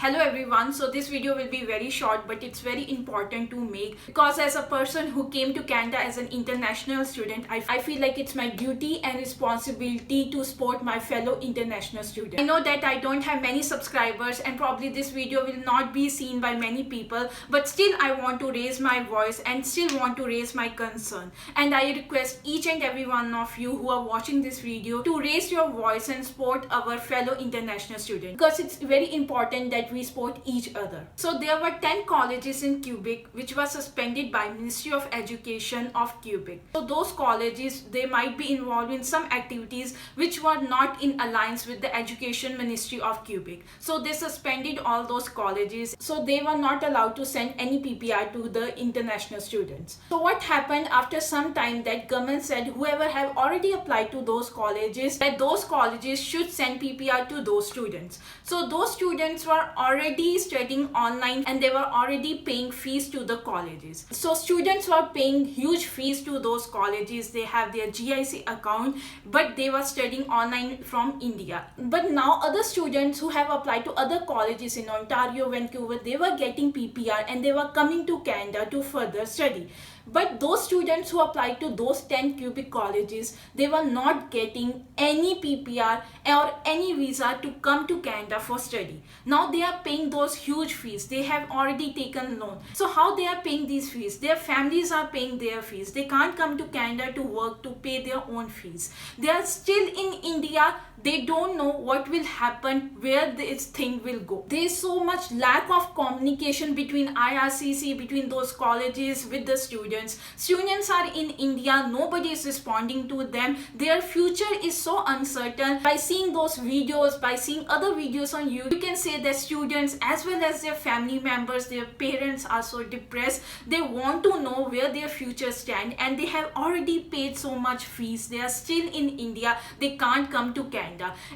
Hello everyone, so this video will be very short but it's very important to make because as a person who came to Canada as an international student, I feel like it's my duty and responsibility to support my fellow international students. I know that I don't have many subscribers and probably this video will not be seen by many people, but still I want to raise my voice and still want to raise my concern. And I request each and every one of you who are watching this video to raise your voice and support our fellow international students because it's very important that we support each other. So there were 10 colleges in Quebec which were suspended by Ministry of Education of Quebec. So those colleges, they might be involved in some activities which were not in alliance with the Education Ministry of Quebec. So they suspended all those colleges. So they were not allowed to send any PPR to the international students. So what happened after some time, that government said whoever have already applied to those colleges, that those colleges should send PPR to those students. So those students were already studying online and they were already paying fees to the colleges. So students were paying huge fees to those colleges. They have their GIC account, but they were studying online from India. But now other students who have applied to other colleges in Ontario, Vancouver, they were getting PPR and they were coming to Canada to further study. But those students who applied to those 10 Quebec colleges, they were not getting any PPR or any visa to come to Canada for study. Now they are paying those huge fees. They have already taken loan. So how they are paying these fees? Their families are paying their fees. They can't come to Canada to work to pay their own fees. They are still in India. They don't know what will happen, where this thing will go. There is so much lack of communication between IRCC, between those colleges with the students. Students are in India, nobody is responding to them. Their future is so uncertain. By seeing those videos, by seeing other videos on YouTube, you can say that students as well as their family members, their parents are so depressed. They want to know where their future stand and they have already paid so much fees. They are still in India. They can't come to Canada.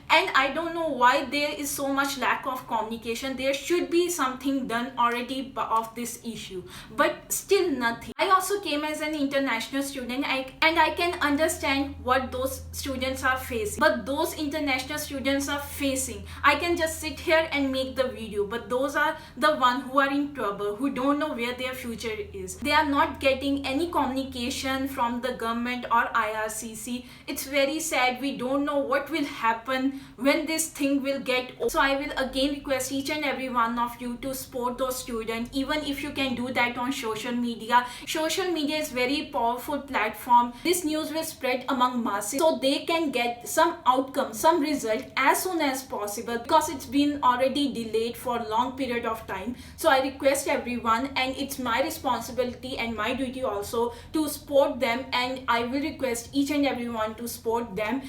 And I don't know why there is so much lack of communication. There should be something done already of this issue, but still nothing. I also came as an international student and I can understand what those students are facing, but those international students are facing. I can just sit here and make the video, but those are the ones who are in trouble, who don't know where their future is. They are not getting any communication from the government or IRCC. It's very sad. We don't know what will happen when this thing will get over. So I will again request each and every one of you to support those students, even if you can do that on social media. Social media is very powerful platform. This news will spread among masses so they can get some outcome, some result as soon as possible, because it's been already delayed for a long period of time. So I request everyone, and it's my responsibility and my duty also to support them, and I will request each and everyone to support them.